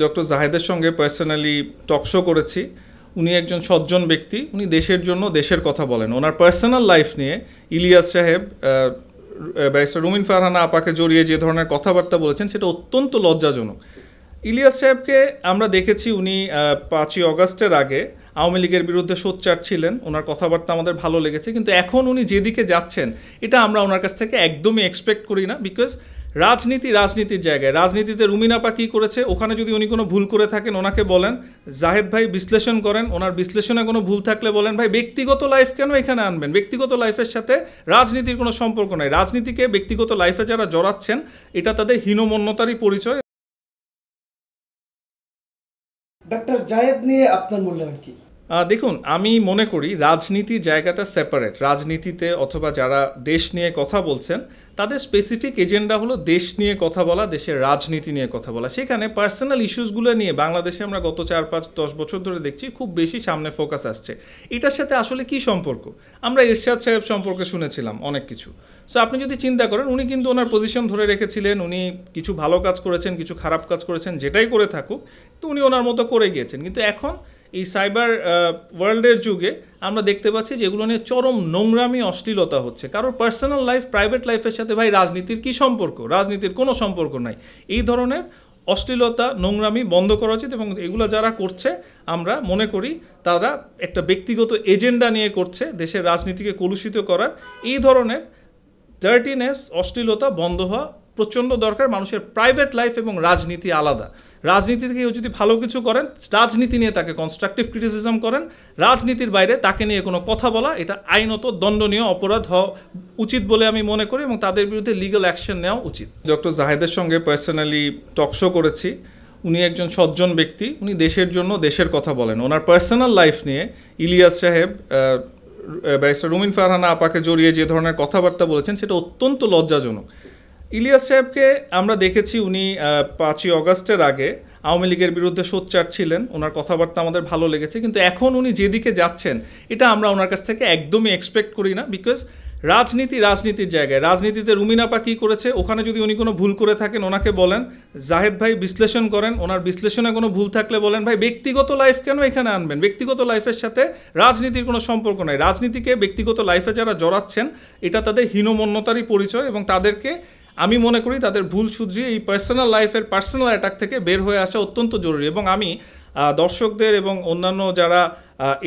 Doctor জাহেদের সঙ্গে personally talk show করেছি। উনি একজন সজ্জন ব্যক্তি, উনি দেশের জন্য দেশের কথা বলেন। ওনার পার্সোনাল লাইফ নিয়ে ইলিয়াস সাহেব ব্যারিস্টার রুমিন ফারহানা আপাকে জড়িয়ে যে ধরনের কথাবার্তা বলেছেন সেটা অত্যন্ত লজ্জাজনক। ইলিয়াস সাহেবকে আমরা দেখেছি উনি 5ই অগাস্টের আগে আওয়ামী লীগের বিরুদ্ধে সোচ্চার ছিলেন, ওনার কথাবার্তা আমাদের ভালো লেগেছে, কিন্তু এখন উনি যেদিকে যাচ্ছেন এটা আমরা ওনার কাছ থেকে একদমই এক্সপেক্ট করি না। বিকজ রাজনীতির জায়গায় রাজনীতিতে রুমিন আপা কী করেছে, ওখানে যদি উনি কোনো ভুল করে থাকেন ওনাকে বলেন, জাহেদ ভাই বিশ্লেষণ করেন, ওনার বিশ্লেষণে কোনো ভুল থাকলে বলেন ভাই ব্যক্তিগত লাইফ কেন এখানে আনবেন, ব্যক্তিগত লাইফের সাথে রাজনীতির কোনো সম্পর্ক নাই। রাজনীতিকে ব্যক্তিগত লাইফে যারা জড়াচ্ছেন এটা তাদের হীনমন্যতারই পরিচয়। ডক্টর জায়েদ নিয়ে আপনার মূল্যায়ন কি? দেখুন, আমি মনে করি রাজনীতির জায়গাটা সেপারেট। রাজনীতিতে অথবা যারা দেশ নিয়ে কথা বলছেন তাদের স্পেসিফিক এজেন্ডা হলো দেশ নিয়ে কথা বলা, দেশের রাজনীতি নিয়ে কথা বলা। সেখানে পার্সোনাল ইস্যুসগুলো নিয়ে বাংলাদেশে আমরা গত 4-5-10 বছর ধরে দেখছি খুব বেশি সামনে ফোকাস আসছে। এটার সাথে আসলে কি সম্পর্ক? আমরা এরশাদ সাহেব সম্পর্কে শুনেছিলাম অনেক কিছু। সো আপনি যদি চিন্তা করেন, উনি কিন্তু ওনার পজিশন ধরে রেখেছিলেন, উনি কিছু ভালো কাজ করেছেন, কিছু খারাপ কাজ করেছেন, যেটাই করে থাকুক তো উনি ওনার মতো করে গিয়েছেন। কিন্তু এখন এই সাইবার ওয়ার্ল্ডের যুগে আমরা দেখতে পাচ্ছি যে এগুলো নিয়ে চরম নোংরামি অশ্লীলতা হচ্ছে। কারোর পার্সোনাল লাইফ, প্রাইভেট লাইফের সাথে ভাই রাজনীতির কি সম্পর্ক? রাজনীতির কোনো সম্পর্ক নাই। এই ধরনের অশ্লীলতা, নোংরামি বন্ধ করা উচিত, এবং এগুলো যারা করছে আমরা মনে করি তারা একটা ব্যক্তিগত এজেন্ডা নিয়ে করছে দেশের রাজনীতিকে কলুষিত করার। এই ধরনের ডার্টিনেস, অশ্লীলতা বন্ধ হওয়া প্রচণ্ড দরকার। মানুষের প্রাইভেট লাইফ এবং রাজনীতি আলাদা। রাজনীতি থেকে কেউ যদি ভালো কিছু করেন, রাজনীতি নিয়ে তাকে কনস্ট্রাকটিভ ক্রিটিসিজম করেন, রাজনীতির বাইরে তাকে নিয়ে কোনো কথা বলা এটা আইনত দণ্ডনীয় অপরাধ হওয়া উচিত বলে আমি মনে করি, এবং তাদের বিরুদ্ধে লিগ্যাল অ্যাকশন নেওয়া উচিত। ডক্টর জাহেদের সঙ্গে পার্সোনালি টক শো করেছি। উনি একজন সজ্জন ব্যক্তি, উনি দেশের জন্য দেশের কথা বলেন। ওনার পার্সোনাল লাইফ নিয়ে ইলিয়াস সাহেব ব্যারিস্টার রুমিন ফারহানা আপাকে জড়িয়ে যে ধরনের কথাবার্তা বলেছেন সেটা অত্যন্ত লজ্জাজনক। ইলিয়াস সাহেবকে আমরা দেখেছি উনি 5ই অগাস্টের আগে আওয়ামী লীগের বিরুদ্ধে সোচ্চার ছিলেন, ওনার কথাবার্তা আমাদের ভালো লেগেছে, কিন্তু এখন উনি যেদিকে যাচ্ছেন এটা আমরা ওনার কাছ থেকে একদমই এক্সপেক্ট করি না। বিকজ রাজনীতির জায়গায় রাজনীতিতে রুমিন আপা কী করেছে, ওখানে যদি উনি কোনো ভুল করে থাকেন ওনাকে বলেন, জাহেদ ভাই বিশ্লেষণ করেন, ওনার বিশ্লেষণে কোনো ভুল থাকলে বলেন ভাই ব্যক্তিগত লাইফ কেন এখানে আনবেন, ব্যক্তিগত লাইফের সাথে রাজনীতির কোনো সম্পর্ক নাই। রাজনীতিকে ব্যক্তিগত লাইফে যারা জড়াচ্ছেন এটা তাদের হীনমন্যতারই পরিচয়, এবং তাদেরকে আমি মনে করি তাদের ভুল শুধরিয়ে এই পার্সোনাল লাইফের পার্সোনাল অ্যাটাক থেকে বের হয়ে আসা অত্যন্ত জরুরি। এবং আমি দর্শকদের এবং অন্যান্য যারা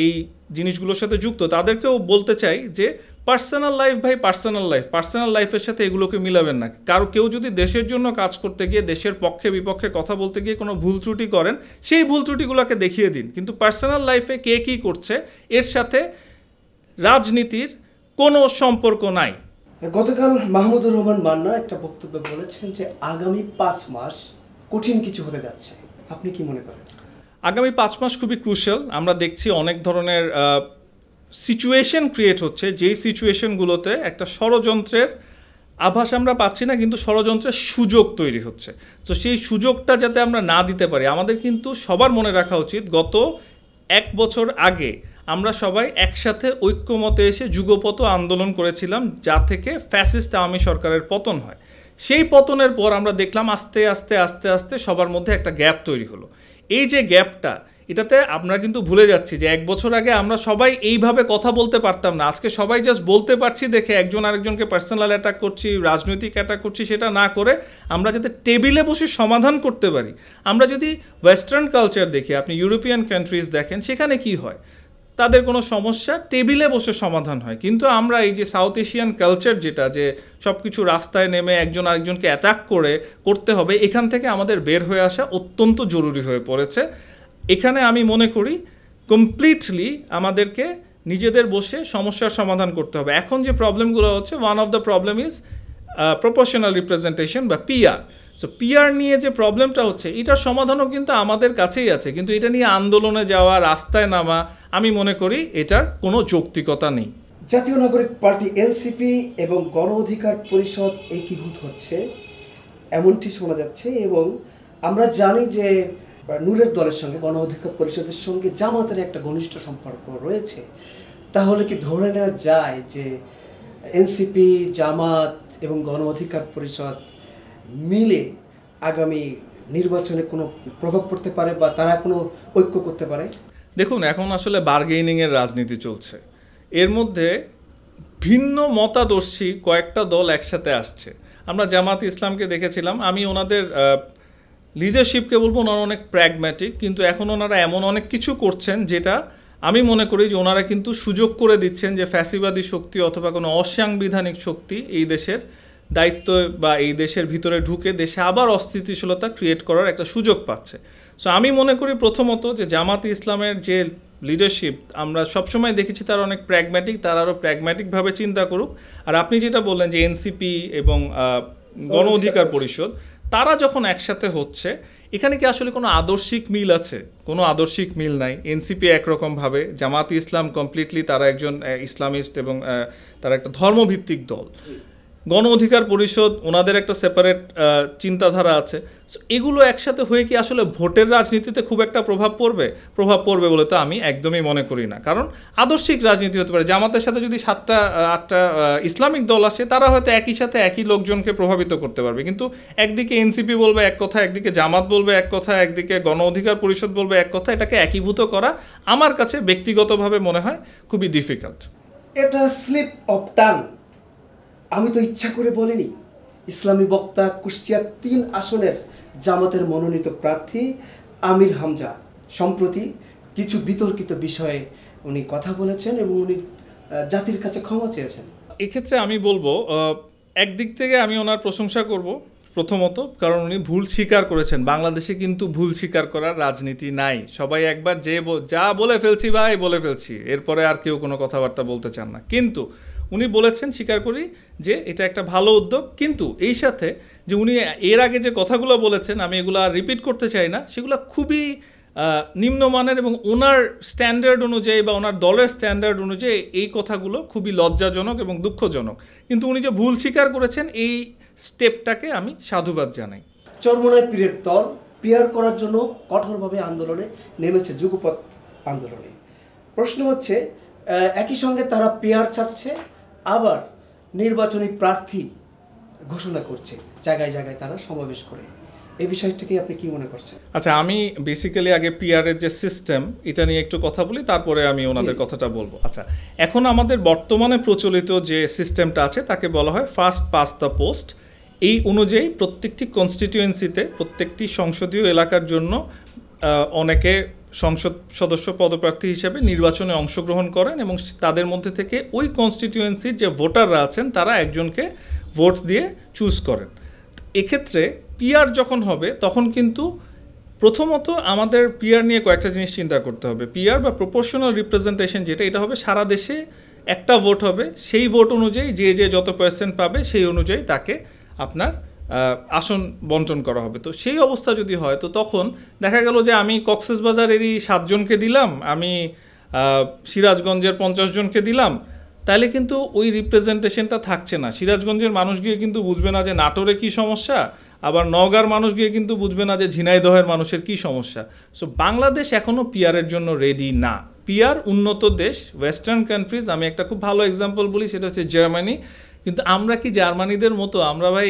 এই জিনিসগুলোর সাথে যুক্ত তাদেরকেও বলতে চাই যে পার্সোনাল লাইফ ভাই পার্সোনাল লাইফের সাথে এগুলোকে মিলাবেন না। কেউ যদি দেশের জন্য কাজ করতে গিয়ে, দেশের পক্ষে বিপক্ষে কথা বলতে গিয়ে কোনো ভুল ত্রুটি করেন, সেই ভুল ত্রুটিগুলোকে দেখিয়ে দিন, কিন্তু পার্সোনাল লাইফে কে কী করছে এর সাথে রাজনীতির কোনো সম্পর্ক নাই। গতকাল মাহমুদুর রহমান মান্না একটা বক্তব্যে বলেছেন যে আগামী 5 মাস কঠিন কিছু হতে যাচ্ছে, আপনি কি মনে করেন? আগামী 5 মাস খুবই ক্রুশাল। আমরা দেখছি অনেক ধরনের সিচুয়েশন ক্রিয়েট হচ্ছে, যেই সিচুয়েশনগুলোতে একটা ষড়যন্ত্রের আভাস আমরা পাচ্ছি না, কিন্তু ষড়যন্ত্রের সুযোগ তৈরি হচ্ছে। তো সেই সুযোগটা যাতে আমরা না দিতে পারি, আমাদের কিন্তু সবার মনে রাখা উচিত গত 1 বছর আগে আমরা সবাই একসাথে ঐক্যমতে এসে যুগপৎ আন্দোলন করেছিলাম, যা থেকে ফ্যাসিস্ট আওয়ামী সরকারের পতন হয়। সেই পতনের পর আমরা দেখলাম আস্তে আস্তে সবার মধ্যে একটা গ্যাপ তৈরি হলো। এই যে গ্যাপটা, এটাতে আমরা কিন্তু ভুলে যাচ্ছি যে 1 বছর আগে আমরা সবাই এইভাবে কথা বলতে পারতাম না। আজকে সবাই জাস্ট বলতে পারছি দেখে একজন আরেকজনকে পার্সোনাল অ্যাটাক করছি, রাজনৈতিক অ্যাটাক করছি, সেটা না করে আমরা যাতে টেবিলে বসে সমাধান করতে পারি। আমরা যদি ওয়েস্টার্ন কালচার দেখি, আপনি ইউরোপিয়ান কান্ট্রিজ দেখেন, সেখানে কি হয়, তাদের কোনো সমস্যা টেবিলে বসে সমাধান হয়। কিন্তু আমরা এই যে সাউথ এশিয়ান কালচার, যেটা যে সব কিছু রাস্তায় নেমে একজন আরেকজনকে অ্যাটাক করতে হবে, এখান থেকে আমাদের বের হয়ে আসা অত্যন্ত জরুরি হয়ে পড়েছে। এখানে আমি মনে করি কমপ্লিটলি আমাদেরকে নিজেদের বসে সমস্যার সমাধান করতে হবে। এখন যে প্রবলেমগুলো হচ্ছে, one of the problem is proportional representation বা পিআর। সো পিআর নিয়ে যে প্রবলেমটা হচ্ছে, এটার সমাধানও কিন্তু আমাদের কাছেই আছে, কিন্তু এটা নিয়ে আন্দোলনে যাওয়া, রাস্তায় নামা, আমি মনে করি এটার কোনো যৌক্তিকতা নেই। জাতীয় নাগরিক পার্টি এনসিপি এবং গণ অধিকার পরিষদ একীভূত হচ্ছে এমনটি শোনা যাচ্ছে, এবং আমরা জানি যে নূরের দলের সঙ্গে গণ অধিকার পরিষদের সঙ্গে জামাতের একটা ঘনিষ্ঠ সম্পর্ক রয়েছে। তাহলে কি ধরে নেওয়া যায় যে এনসিপি, জামাত এবং গণ অধিকার পরিষদ মিলে আগামী নির্বাচনে কোনো প্রভাব পড়তে পারে বা তারা কোনো ঐক্য করতে পারে? দেখুন, এখন আসলে বার্গেনিংয়ের রাজনীতি চলছে। এর মধ্যে ভিন্ন মতাদর্শী কয়েকটা দল একসাথে আসছে। আমরা জামাত ইসলামকে দেখেছিলাম, আমি ওনাদের লিডারশিপকে বলবো ওনারা অনেক প্র্যাগম্যাটিক, কিন্তু এখন ওনারা এমন অনেক কিছু করছেন যেটা আমি মনে করি যে ওনারা কিন্তু সুযোগ করে দিচ্ছেন যে ফ্যাসিবাদী শক্তি অথবা কোনো অসাংবিধানিক শক্তি এই দেশের দায়িত্ব বা এই দেশের ভিতরে ঢুকে দেশে আবার অস্থিতিশীলতা ক্রিয়েট করার একটা সুযোগ পাচ্ছে। সো আমি মনে করি প্রথমত যে জামাত ইসলামের যে লিডারশিপ আমরা সবসময় দেখেছি তারা অনেক প্র্যাগম্যাটিক, তারা আরও প্র্যাগম্যাটিকভাবে চিন্তা করুক। আর আপনি যেটা বললেন যে এনসিপি এবং গণ অধিকার পরিষদ তারা যখন একসাথে হচ্ছে, এখানে কি আসলে কোনো আদর্শিক মিল আছে? কোনো আদর্শিক মিল নাই। এনসিপি একরকমভাবে, জামাত ইসলাম কমপ্লিটলি তারা একজন ইসলামিস্ট এবং তারা একটা ধর্মভিত্তিক দল। গণ অধিকার পরিষদ ওনাদের একটা সেপারেট চিন্তাধারা আছে। সো এগুলো একসাথে হয়ে কি আসলে ভোটের রাজনীতিতে খুব একটা প্রভাব পড়বে বলে তো আমি একদমই মনে করি না। কারণ আদর্শিক রাজনীতি হতে পারে, জামাতের সাথে যদি 7-8টা ইসলামিক দল আসে তারা হয়তো একই সাথে একই লোকজনকে প্রভাবিত করতে পারবে, কিন্তু একদিকে এনসিপি বলবে এক কথা, একদিকে জামাত বলবে এক কথা, একদিকে গণ অধিকার পরিষদ বলবে এক কথা। এটাকে একীভূত করা আমার কাছে ব্যক্তিগতভাবে মনে হয় খুবই ডিফিকাল্ট। এটা স্লিপ অফ টাং। আমি তো ইচ্ছা করে বলিনি। ইসলামী বক্তা কুষ্টিয়া 3 আসনের জামাতের মনোনীত প্রার্থী আমির হামজা সম্প্রতি কিছু বিতর্কিত বিষয়ে উনি কথা বলেছেন এবং উনি জাতির কাছে ক্ষমা চেয়েছেন। এক্ষেত্রে আমি বলবো একদিক থেকে আমি ওনার প্রশংসা করব প্রথমত, কারণ উনি ভুল স্বীকার করেছেন। বাংলাদেশে কিন্তু ভুল স্বীকার করার রাজনীতি নাই। সবাই একবার যা বলে ফেলছি ভাই বলে ফেলছি, এরপরে আর কেউ কোনো কথাবার্তা বলতে চান না। কিন্তু উনি বলেছেন, স্বীকার করি যে এটা একটা ভালো উদ্যোগ, কিন্তু এই সাথে যে উনি এর আগে যে কথাগুলো বলেছেন আমি এগুলো আর রিপিট করতে চাই না, সেগুলো খুবই নিম্নমানের এবং ওনার স্ট্যান্ডার্ড অনুযায়ী বা ওনার দলের স্ট্যান্ডার্ড অনুযায়ী এই কথাগুলো খুবই লজ্জাজনক এবং দুঃখজনক। কিন্তু উনি যে ভুল স্বীকার করেছেন এই স্টেপটাকে আমি সাধুবাদ জানাই। চরমোনাই পীরের দল পিয়ার করার জন্য কঠোরভাবে আন্দোলনে নেমেছে, যুগপৎ আন্দোলনে। প্রশ্ন হচ্ছে, একই সঙ্গে তারা পিয়ার চাচ্ছে, আবার নির্বাচনী প্রার্থী ঘোষণা করছে, জায়গায় জায়গায় তারা সমাবেশ করে। এই বিষয়টাকে আপনি কি মনে করছেন? আচ্ছা, আমি বেসিক্যালি আগে পিআরের যে সিস্টেম এটা নিয়ে একটু কথা বলি, তারপরে আমি ওনাদের কথাটা বলবো। আচ্ছা, এখন আমাদের বর্তমানে প্রচলিত যে সিস্টেমটা আছে তাকে বলা হয় ফার্স্ট পাস দ্য পোস্ট। এই অনুযায়ী প্রত্যেকটি কনস্টিটিউয়েন্সিতে, প্রত্যেকটি সংসদীয় এলাকার জন্য অনেকে সংসদ সদস্য পদপ্রার্থী হিসেবে নির্বাচনে অংশগ্রহণ করেন এবং তাদের মধ্যে থেকে ওই কনস্টিটিউয়েন্সির যে ভোটাররা আছেন তারা একজনকে ভোট দিয়ে চুজ করেন। এক্ষেত্রে পিআর যখন হবে তখন কিন্তু প্রথমত আমাদের পিআর নিয়ে কয়েকটা জিনিস চিন্তা করতে হবে। পিআর বা প্রপোর্শনাল রিপ্রেজেন্টেশন যেটা, এটা হবে সারা দেশে একটা ভোট হবে, সেই ভোট অনুযায়ী যে যত পার্সেন্ট পাবে সেই অনুযায়ী তাকে আপনার আসন বন্টন করা হবে। তো সেই অবস্থা যদি হয় তো তখন দেখা গেল যে আমি কক্সবাজারেরই 7 জনকে দিলাম, আমি সিরাজগঞ্জের 50 জনকে দিলাম, তাহলে কিন্তু ওই রিপ্রেজেন্টেশনটা থাকছে না। সিরাজগঞ্জের মানুষ গিয়ে কিন্তু বুঝবে না যে নাটোরে কী সমস্যা, আবার নওগাঁর মানুষ গিয়ে কিন্তু বুঝবে না যে ঝিনাইদহের মানুষের কী সমস্যা। সো বাংলাদেশ এখনও পিআরের জন্য রেডি না। পিআর উন্নত দেশ, ওয়েস্টার্ন কান্ট্রিজ, আমি একটা খুব ভালো এক্সাম্পল বলি, সেটা হচ্ছে জার্মানি। কিন্তু আমরা কি জার্মানিদের মতো আমরা ভাই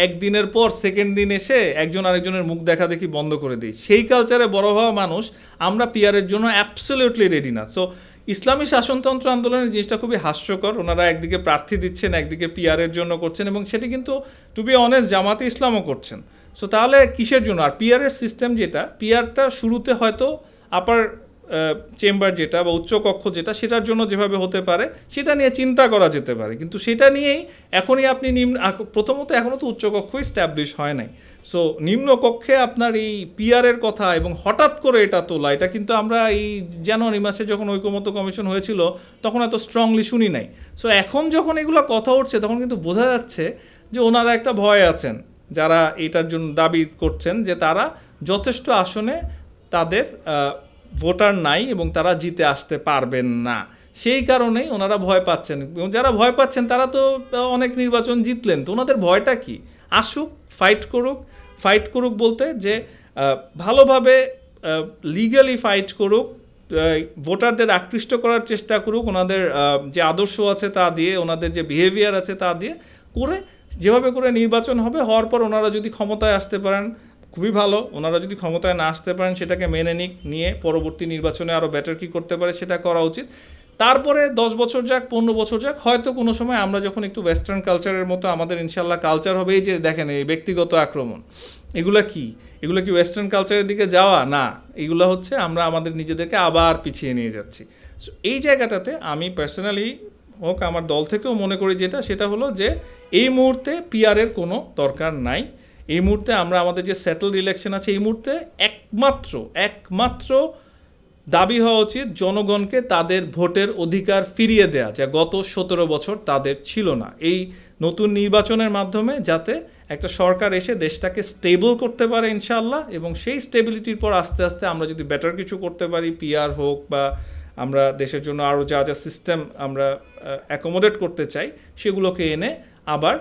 একদিনের পর সেকেন্ড দিন এসে একজন আরেকজনের মুখ দেখা দেখি বন্ধ করে দিই? সেই কালচারে বড় হওয়া মানুষ আমরা পিআরের জন্য অ্যাবসলিউটলি রেডি না। সো ইসলামী শাসনতন্ত্র আন্দোলনের জিনিসটা খুবই হাস্যকর। ওনারা একদিকে প্রার্থী দিচ্ছেন, একদিকে পিআরের জন্য করছেন, এবং সেটি কিন্তু টু বি অনেস্ট জামাতে ইসলামও করছেন। সো তাহলে কিসের জন্য? আর পিআরের সিস্টেম যেটা, পিআরটা শুরুতে হয়তো আপার চেম্বার যেটা বা উচ্চকক্ষ যেটা, সেটার জন্য যেভাবে হতে পারে সেটা নিয়ে চিন্তা করা যেতে পারে, কিন্তু সেটা নিয়েই এখনই আপনি প্রথমত এখনও তো উচ্চকক্ষ স্ট্যাবলিশ হয় নাই। সো নিম্নকক্ষে আপনার এই পিআরের কথা এবং হঠাৎ করে এটা তোলা, এটা কিন্তু আমরা এই জানুয়ারি মাসে যখন ঐকমত্য কমিশন হয়েছিল তখন এত স্ট্রংলি শুনি নাই। সো এখন যখন এগুলো কথা উঠছে তখন কিন্তু বোঝা যাচ্ছে যে ওনারা একটা ভয় আছেন, যারা এটার জন্য দাবি করছেন যে তারা যথেষ্ট আসনে তাদের ভোটার নাই এবং তারা জিতে আসতে পারবেন না। সেই কারণেই ওনারা ভয় পাচ্ছেন, এবং যারা ভয় পাচ্ছেন তারা তো অনেক নির্বাচন জিতলেন, তো ওনাদের ভয়টা কি? আসুক, ফাইট করুক বলতে যে ভালোভাবে লিগালি ফাইট করুক, ভোটারদের আকৃষ্ট করার চেষ্টা করুক, ওনাদের যে আদর্শ আছে তা দিয়ে, ওনাদের যে বিহেভিয়ার আছে তা দিয়ে করে যেভাবে করে নির্বাচন হবে, হওয়ার পর ওনারা যদি ক্ষমতায় আসতে পারেন খুবই ভালো, ওনারা যদি ক্ষমতায় না আসতে পারেন সেটাকে মেনে নিয়ে পরবর্তী নির্বাচনে আরও বেটার কী করতে পারে সেটা করা উচিত। তারপরে 10 বছর যাক, 15 বছর যাক, হয়তো কোনো সময় আমরা যখন একটু ওয়েস্টার্ন কালচারের মতো আমাদের ইনশাল্লাহ কালচার হবে, এই যে দেখেন এই ব্যক্তিগত আক্রমণ, এগুলো কি ওয়েস্টার্ন কালচারের দিকে যাওয়া না, এগুলো হচ্ছে আমরা আমাদের নিজেদেরকে আবার পিছিয়ে নিয়ে যাচ্ছি। সো এই জায়গাটাতে আমি পার্সোনালি হোক আমার দল থেকেও মনে করি সেটা হলো যে এই মুহূর্তে পিআরের কোনো দরকার নাই। এই মুহূর্তে আমরা আমাদের যে সেটেলড ইলেকশন আছে, এই মুহূর্তে একমাত্র দাবি হওয়া উচিত জনগণকে তাদের ভোটের অধিকার ফিরিয়ে দেয়া, যা গত 17 বছর তাদের ছিল না। এই নতুন নির্বাচনের মাধ্যমে যাতে একটা সরকার এসে দেশটাকে স্টেবল করতে পারে ইনশাআল্লাহ, এবং সেই স্টেবিলিটির পর আস্তে আস্তে আমরা যদি বেটার কিছু করতে পারি, পিআর হোক বা আমরা দেশের জন্য আরও যা সিস্টেম আমরা অ্যাকোমোডেট করতে চাই সেগুলোকে এনে আবার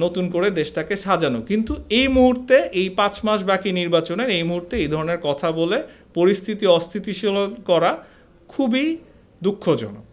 নতুন করে দেশটাকে সাজানো। কিন্তু এই মুহূর্তে এই 5 মাস বাকি নির্বাচনের এই মুহূর্তে এই ধরনের কথা বলে পরিস্থিতি অস্থিতিশীল করা খুবই দুঃখজনক।